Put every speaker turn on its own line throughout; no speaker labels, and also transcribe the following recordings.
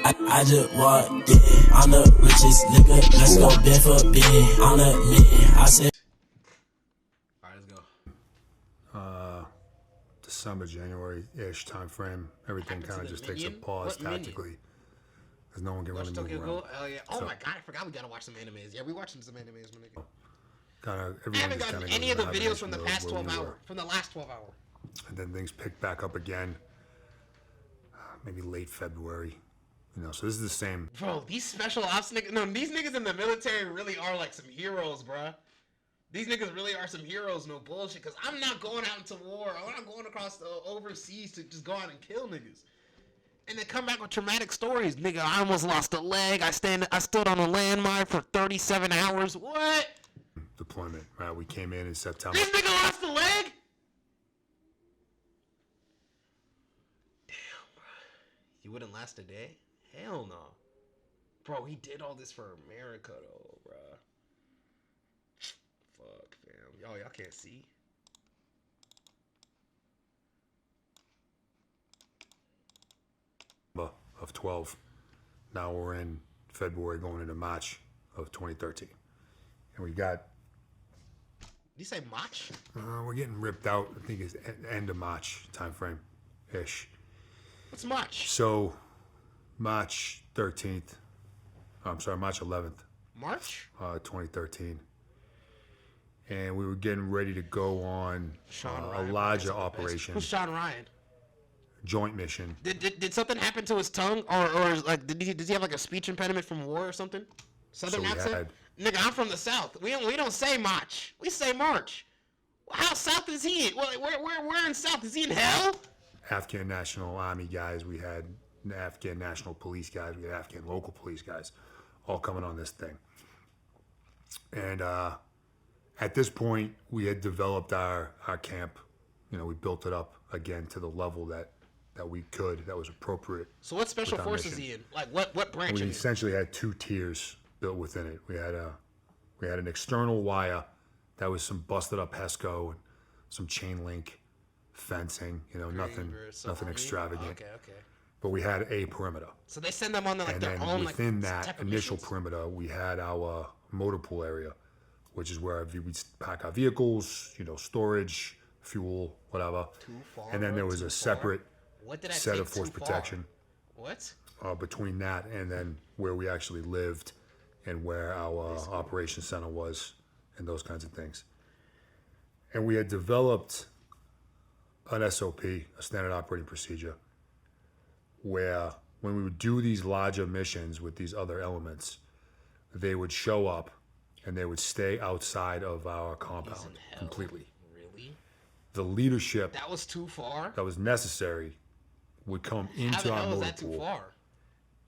I just walked in. I'm the richest nigga. Let's go bed for bed. I'm the man. I said.
Alright, let's go.
December, January-ish time frame. Everything kind of just takes a pause tactically. Because no one can really move around.
Oh, yeah. Oh, my God. I forgot we gotta watch some animes. Yeah, we watching some animes, my nigga.
I
haven't gotten any of the videos from the past 12 hours. From the last 12 hours.
And then things picked back up again. Maybe late February. You know, so this is the same.
Bro, these special ops niggas. No, these niggas in the military really are like some heroes, bruh. These niggas really are some heroes, no bullshit. Because I'm not going out into war. I'm not going across the overseas to just go out and kill niggas. And they come back with traumatic stories. Nigga, I almost lost a leg. I stood on a landmine for 37 hours. What?
Deployment. We came in September.
This nigga lost a leg? Damn, bro. You wouldn't last a day? Hell no. Bro, he did all this for America, though, bro. Fuck, fam. Y'all can't see.
Of 12. Now we're in February going into March of 2013. And we got...
Did you say March?
We're getting ripped out. I think it's end of March time frame-ish.
What's March?
So, March 13th. I'm sorry, March 11th.
March?
2013. And we were getting ready to go on a larger operation.
Who's Sean Ryan?
Joint mission.
Did something happen to his tongue, or like did he have like a speech impediment from war or something? Southern accent. Nigga, I'm from the South. We don't say March. We say March. How South is he? Where in South is he in hell?
Afghan National Army guys. We had Afghan National Police guys. We had Afghan local police guys, all coming on this thing. And at this point, we had developed our camp. You know, we built it up again to the level that we could, that was appropriate.
So what special forces is he in? Like what branch?
We essentially had two tiers built within it. We had an external wire that was some busted up HESCO and some chain link fencing. You know, nothing extravagant.
Okay.
But we had a perimeter.
So they send them on their own.
And within that initial perimeter, we had our motor pool area, which is where we park our vehicles. You know, storage, fuel, whatever. And then there was a separate set of force protection.
What?
Between that and then where we actually lived and where our operations center was and those kinds of things. And we had developed an SOP, a standard operating procedure, where when we would do these larger missions with these other elements, they would show up and they would stay outside of our compound completely.
Really?
The leadership
that was too far.
That was necessary would come into our motor pool
too far?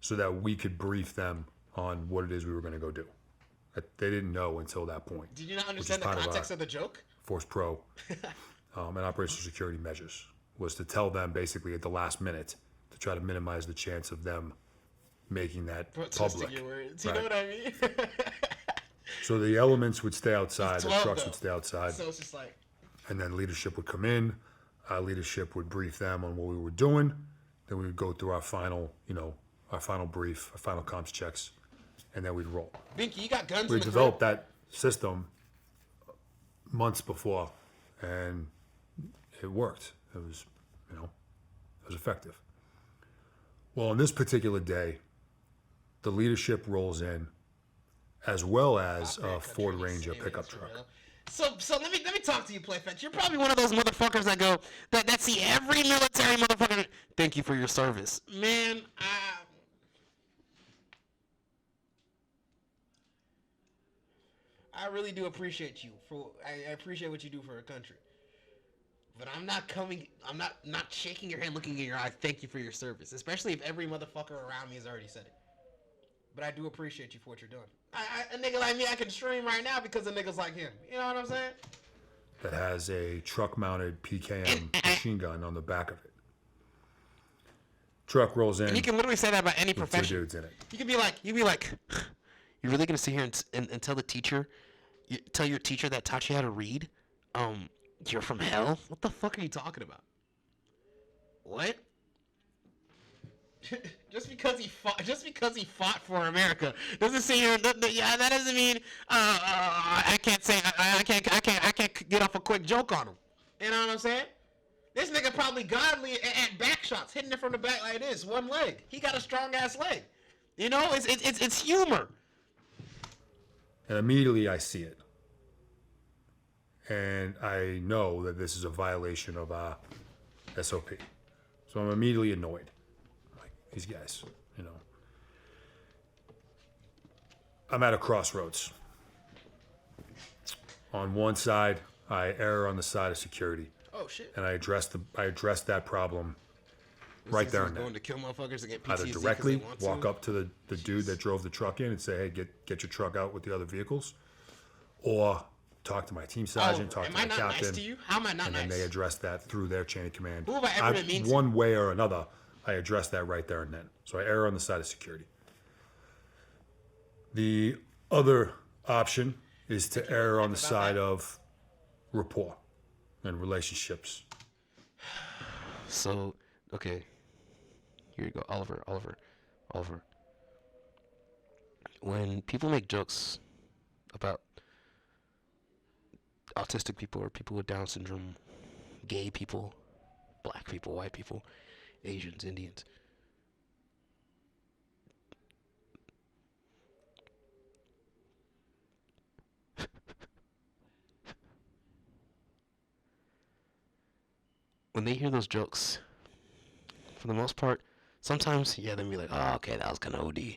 So that we could brief them on what it is we were going to go do. They didn't know until that point.
Did you not understand the context of the joke?
Force Pro and operational security measures was to tell them basically at the last minute to try to minimize the chance of them making that public.
Your words. You know what I mean?
So the elements would stay outside, the trucks would stay outside.
So it's just like...
And then leadership would come in. Our leadership would brief them on what we were doing. Then we would go through our final brief, our final comms checks, and then we'd roll.
Binky, you got guns.
We developed that system months before, and it worked. It was, it was effective. Well, on this particular day, the leadership rolls in, as well as a Ford Ranger pickup truck.
So let me talk to you, Playfetch. You're probably one of those motherfuckers that go that see every military motherfucker. Thank you for your service, man. I really do appreciate you I appreciate what you do for our country. But I'm not shaking your hand, looking in your eye. Thank you for your service, especially if every motherfucker around me has already said it. But I do appreciate you for what you're doing. A nigga like me, I can stream right now because of niggas like him. You know what I'm saying?
That has a truck-mounted PKM machine gun on the back of it. Truck rolls in.
And you can literally say that about any profession.
2 dudes in it.
You can be like, you're really gonna sit here and tell the teacher, tell your teacher that taught you how to read, you're from hell? What the fuck are you talking about? What? just because he fought for America doesn't say that doesn't mean I can't get off a quick joke on him. You know what I'm saying? This nigga probably godly at back shots, hitting it from the back like this, one leg. He got a strong ass leg. You know, it's humor.
And immediately I see it. And I know that this is a violation of SOP. So I'm immediately annoyed. Like, these guys, you know. I'm at a crossroads. On one side, I err on the side of security.
Oh shit!
And I addressed that problem right there and then.
Going to kill motherfuckers and get PTSD.
Either directly walk up to the dude that drove the truck in and say, "Hey, get your truck out with the other vehicles," or talk to my team sergeant, talk to my captain. Am I not nice to you? How am I not nice? And then they address that through their chain of command.
Who have I ever been mean to?
One way or another, I address that right there and then. So I err on the side of security. The other option is to err on the side of rapport and relationships.
So, okay. Here you go, Oliver. When people make jokes about autistic people or people with Down syndrome, gay people, black people, white people, Asians, Indians, when they hear those jokes, for the most part, sometimes, yeah, they'll be like, oh, okay, that was kind of OD.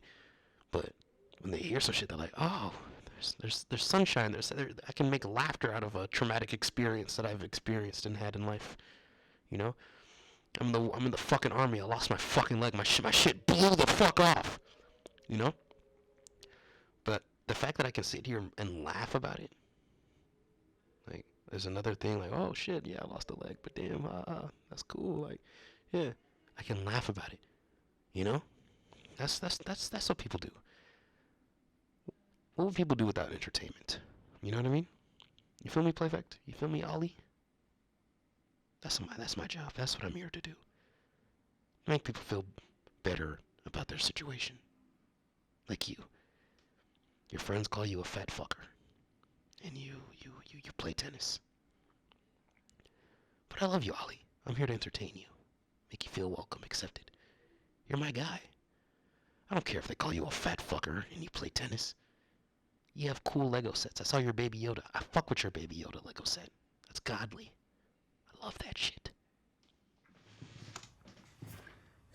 But when they hear some shit, they're like, oh, there's sunshine. I can make laughter out of a traumatic experience that I've experienced and had in life. You know? I'm in the fucking army. I lost my fucking leg. My shit blew the fuck off. You know? But the fact that I can sit here and laugh about it, like, there's another thing, like, oh shit, yeah, I lost a leg, but damn, that's cool. Like, yeah, I can laugh about it. You know? That's what people do. What would people do without entertainment? You know what I mean? You feel me, Playfect? You feel me, Ollie? That's my job. That's what I'm here to do. Make people feel better about their situation. Like you. Your friends call you a fat fucker. And you play tennis. But I love you, Ollie. I'm here to entertain you. Make you feel welcome, accepted. You're my guy. I don't care if they call you a fat fucker and you play tennis. You have cool Lego sets. I saw your Baby Yoda. I fuck with your Baby Yoda Lego set. That's godly. I love that shit.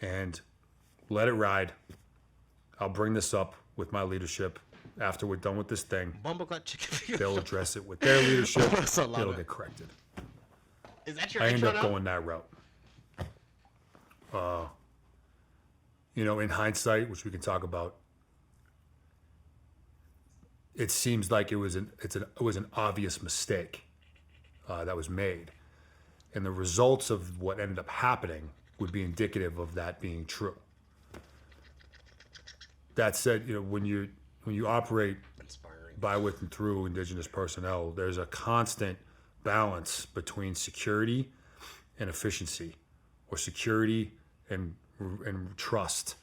And let it ride. I'll bring this up with my leadership after we're done with this thing.
Bumbleclad chicken.
They'll address it with their leadership. It'll get corrected.
Is that your
I
intro
end up
now?
going that route. You know, in hindsight, which we can talk about, it seems like it was an obvious mistake that was made, and the results of what ended up happening would be indicative of that being true. That said, you know, when you operate by, with, and through Indigenous personnel, there's a constant balance between security and efficiency, or security and trust,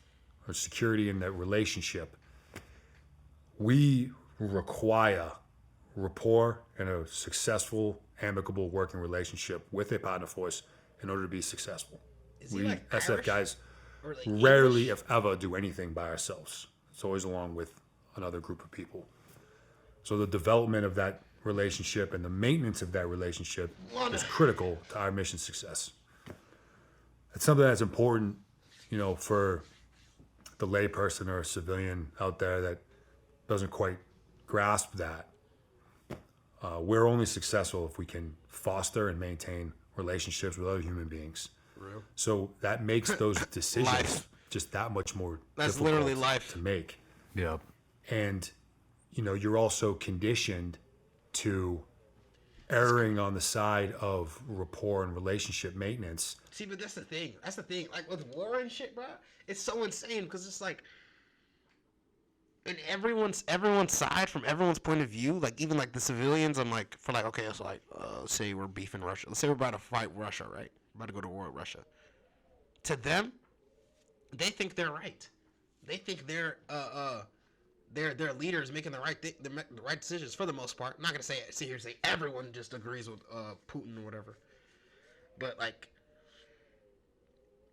or security in that relationship. We require rapport and a successful, amicable working relationship with a partner force in order to be successful. We
like
SF
Irish?
guys
Or like
rarely,
English?
if ever, do anything by ourselves. It's always along with another group of people. So the development of that relationship and the maintenance of that relationship is critical to our mission success. It's something that's important, you know, for the layperson or civilian out there that doesn't quite grasp that. We're only successful if we can foster and maintain relationships with other human beings.
Real.
So that makes those decisions
Life.
just that much more
That's
difficult
literally life.
to make.
Yeah.
And, you know, you're also conditioned to erring on the side of rapport and relationship maintenance.
See, but that's the thing. That's the thing. Like with war and shit, bro, it's so insane because it's like, in everyone's side, from everyone's point of view, like even like the civilians, I'm like, for like, okay, so like, say we're beefing Russia. Let's say we're about to fight Russia, right? We're about to go to war with Russia. To them, they think they're right. They think their leaders making the right decisions for the most part. I'm not gonna sit here and say everyone just agrees with Putin or whatever, but like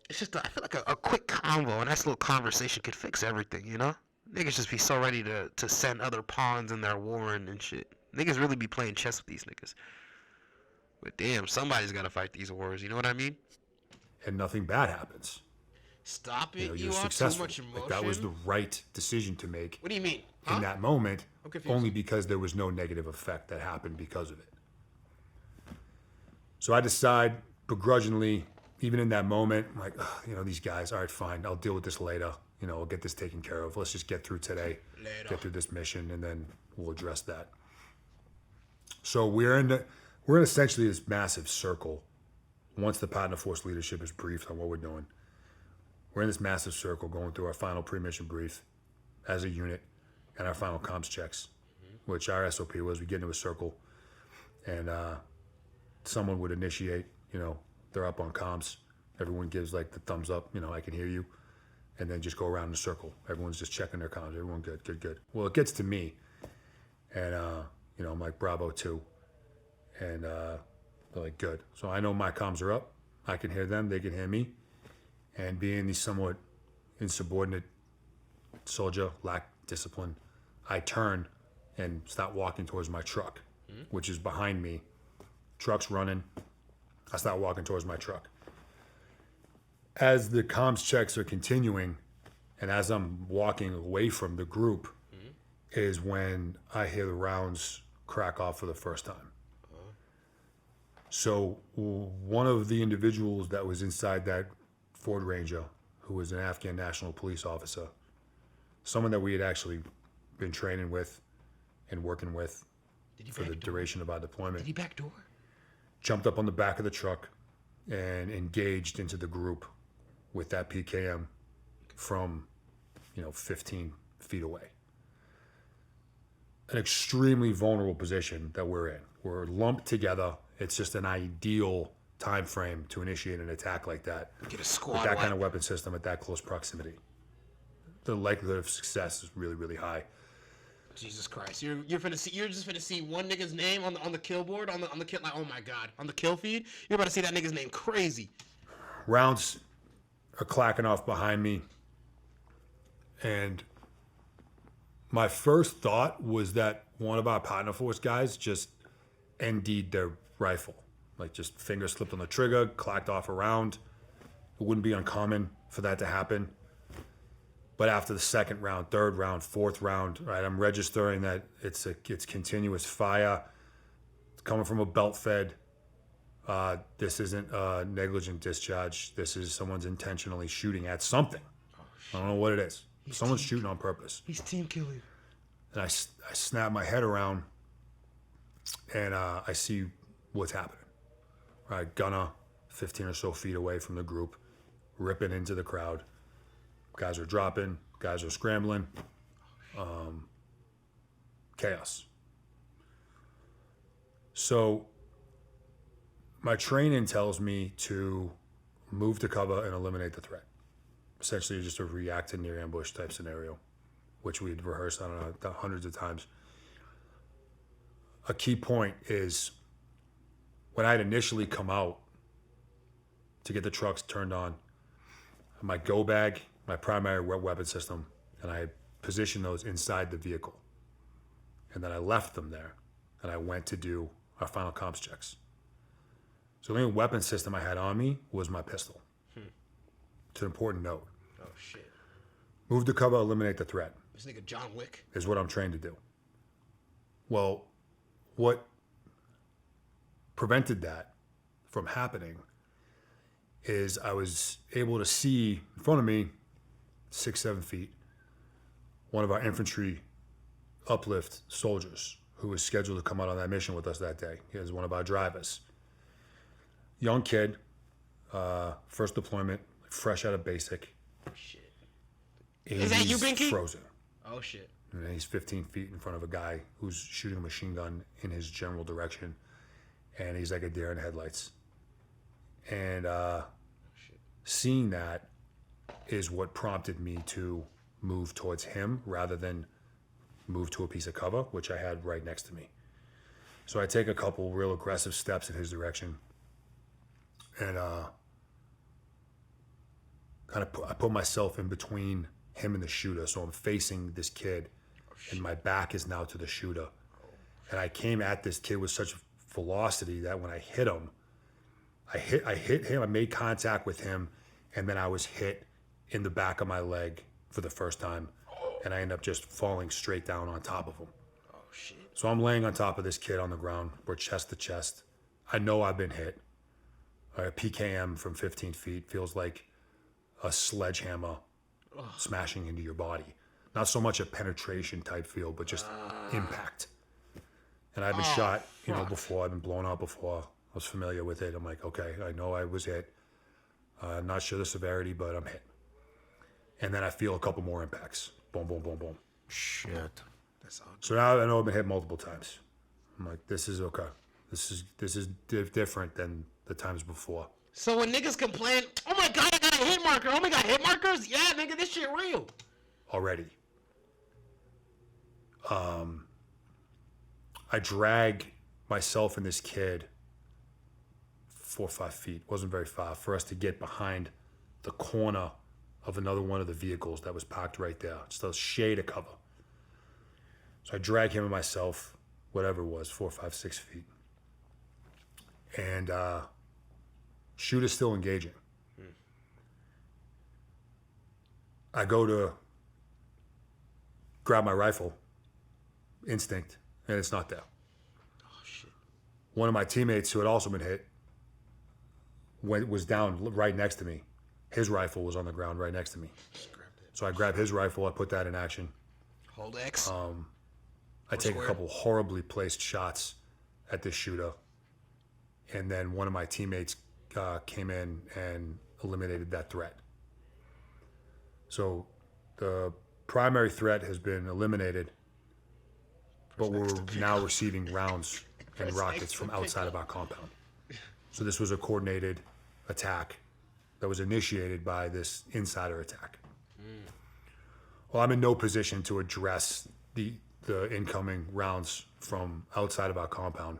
it's just I feel like a quick convo, a nice little conversation could fix everything, you know? Niggas just be so ready to send other pawns in their warring and shit. Niggas really be playing chess with these niggas. But damn, somebody's gotta fight these wars, you know what I mean?
And nothing bad happens.
Stop it,
You know,
you
you're
have too
successful.
much emotion.
Like, that was the right decision to make
What do you mean?
in that moment,
I'm confused.
only because there was no negative effect that happened because of it. So I decide begrudgingly, even in that moment, I'm like, "Ugh, you know, these guys, all right, fine, I'll deal with this later. You know, I'll get this taken care of. Let's just get through today, get through this mission, and then we'll address that." So we're in essentially this massive circle. Once the Partner Force leadership is briefed on what we're doing, we're in this massive circle going through our final pre-mission brief as a unit and our final comms checks, which our SOP was we get into a circle and someone would initiate, you know, they're up on comms. Everyone gives like the thumbs up, you know, I can hear you. And then just go around in a circle. Everyone's just checking their comms. Everyone good, good, good. Well, it gets to me. And, you know, I'm like, Bravo 2. And they're like, good. So I know my comms are up. I can hear them. They can hear me. And being the somewhat insubordinate soldier, lack discipline, I turn and start walking towards my truck, which is behind me. Truck's running. I start walking towards my truck. As the comms checks are continuing, and as I'm walking away from the group, is when I hear the rounds crack off for the first time. So one of the individuals that was inside that Ford Ranger, who was an Afghan National Police officer, someone that we had actually been training with and working with for the duration of our deployment,
Did he backdoor?
jumped up on the back of the truck and engaged into the group with that PKM from, 15 feet away. An extremely vulnerable position that we're in. We're lumped together. It's just an ideal time frame to initiate an attack like that.
Get a squad
With that
wipe.
kind of weapon system at that close proximity. The likelihood of success is really, really high.
Jesus Christ! You're just finna see one nigga's name on the kill board on the kill, like, oh my god, on the kill feed. You're about to see that nigga's name crazy.
Rounds are clacking off behind me, and my first thought was that one of our Partner Force guys just ND'd their rifle, like just finger slipped on the trigger, clacked off a round. It wouldn't be uncommon for that to happen. But after the second round, third round, fourth round, right, I'm registering that it's continuous fire. It's coming from a belt fed. This isn't a negligent discharge. This is someone's intentionally shooting at something. I don't know what it is. Someone's shooting on purpose.
He's team killing.
And I snap my head around, and I see what's happening. Right, gunner, 15 or so feet away from the group, ripping into the crowd. Guys are dropping. Guys are scrambling. Chaos. So my training tells me to move to cover and eliminate the threat. Essentially just a react to near ambush type scenario, which we'd rehearsed, I don't know, hundreds of times. A key point is when I'd initially come out to get the trucks turned on, my go bag, my primary weapon system, and I positioned those inside the vehicle. And then I left them there, and I went to do our final comms checks. So the only weapon system I had on me was my pistol. It's an important note.
Oh shit!
Move to cover, eliminate the threat.
This nigga John Wick.
Is what I'm trained to do. Well, what prevented that from happening is I was able to see in front of me, 6-7 feet, one of our infantry uplift soldiers who was scheduled to come out on that mission with us that day. He was one of our drivers. Young kid, first deployment, fresh out of basic.
Shit.
And
Is that you,
he's
Binky?
frozen.
Oh shit.
And then he's 15 feet in front of a guy who's shooting a machine gun in his general direction. And he's like a deer in the headlights. And
Shit.
seeing that, is what prompted me to move towards him rather than move to a piece of cover, which I had right next to me. So I take a couple real aggressive steps in his direction, and I put myself in between him and the shooter, so I'm facing this kid, and my back is now to the shooter. And I came at this kid with such velocity that when I hit him, I hit him, I made contact with him, and then I was hit in the back of my leg for the first time, and I end up just falling straight down on top of him.
Oh, shit.
So I'm laying on top of this kid on the ground. We're chest to chest. I know I've been hit. A PKM from 15 feet feels like a sledgehammer smashing into your body. Not so much a penetration type feel, but just impact. And I've been shot, before. I've been blown up before. I was familiar with it. I'm like, okay, I know I was hit. I'm not sure the severity, but I'm hit. And then I feel a couple more impacts. Boom, boom, boom, boom.
Shit. That's all.
So now I know I've been hit multiple times. I'm like, this is okay. This is different than the times before.
So when niggas complain, oh my god, I got a hit marker. Oh my god, hit markers? Yeah, nigga, this shit real.
Already. I drag myself and this kid 4 or 5 feet. Wasn't very far for us to get behind the corner of another one of the vehicles that was parked right there. Just a shade of cover. So I drag him and myself, whatever it was, 4, 5, 6 feet. And shooter's still engaging. I go to grab my rifle, instinct, and it's not there.
Oh, shit.
One of my teammates who had also been hit was down right next to me. His rifle was on the ground right next to me. So I grab his rifle, I put that in action.
Hold X.
I take a couple horribly placed shots at this shooter. And then one of my teammates came in and eliminated that threat. So the primary threat has been eliminated, but we're now receiving rounds and rockets from outside of our compound. So this was a coordinated attack that was initiated by this insider attack. Well, I'm in no position to address the incoming rounds from outside of our compound.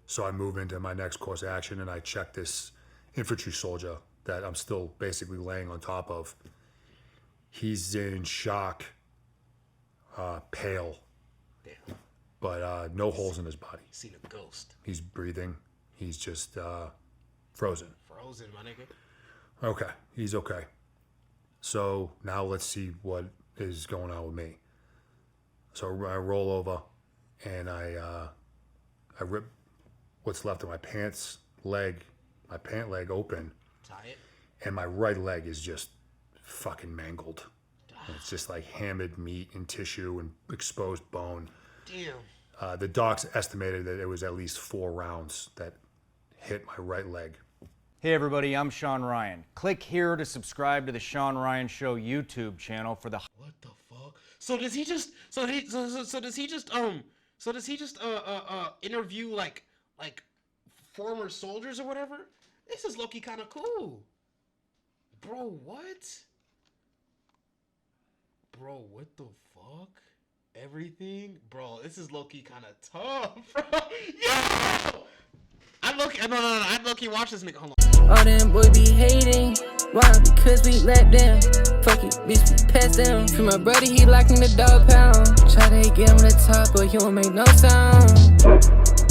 So I move into my next course of action and I check this infantry soldier that I'm still basically laying on top of. He's in shock, pale,
Damn.
but no holes in his body.
Seen a ghost.
He's breathing. He's just frozen.
Frozen, my nigga.
Okay, he's okay. So now let's see what is going on with me. So I roll over and I rip what's left of my pant leg open,
Tie it.
and my right leg is just fucking mangled. And it's just like hammered meat and tissue and exposed bone.
Damn.
The docs estimated that it was at least 4 rounds that hit my right leg.
Hey everybody, I'm Sean Ryan. Click here to subscribe to the Sean Ryan Show YouTube channel for the
What the fuck? So does he just interview like former soldiers or whatever? This is low-key kind of cool. Bro, what? Bro, what the fuck? Everything? Bro, this is low-key kind of tough, bro. Yo! I'd low-key watch this nigga. Hold on.
All them boys be hating. Why? Because we let them. Fuck it, bitch, we pass them. Free my brother, he locked in the dog pound. Try to get him to the top, but you won't make no sound.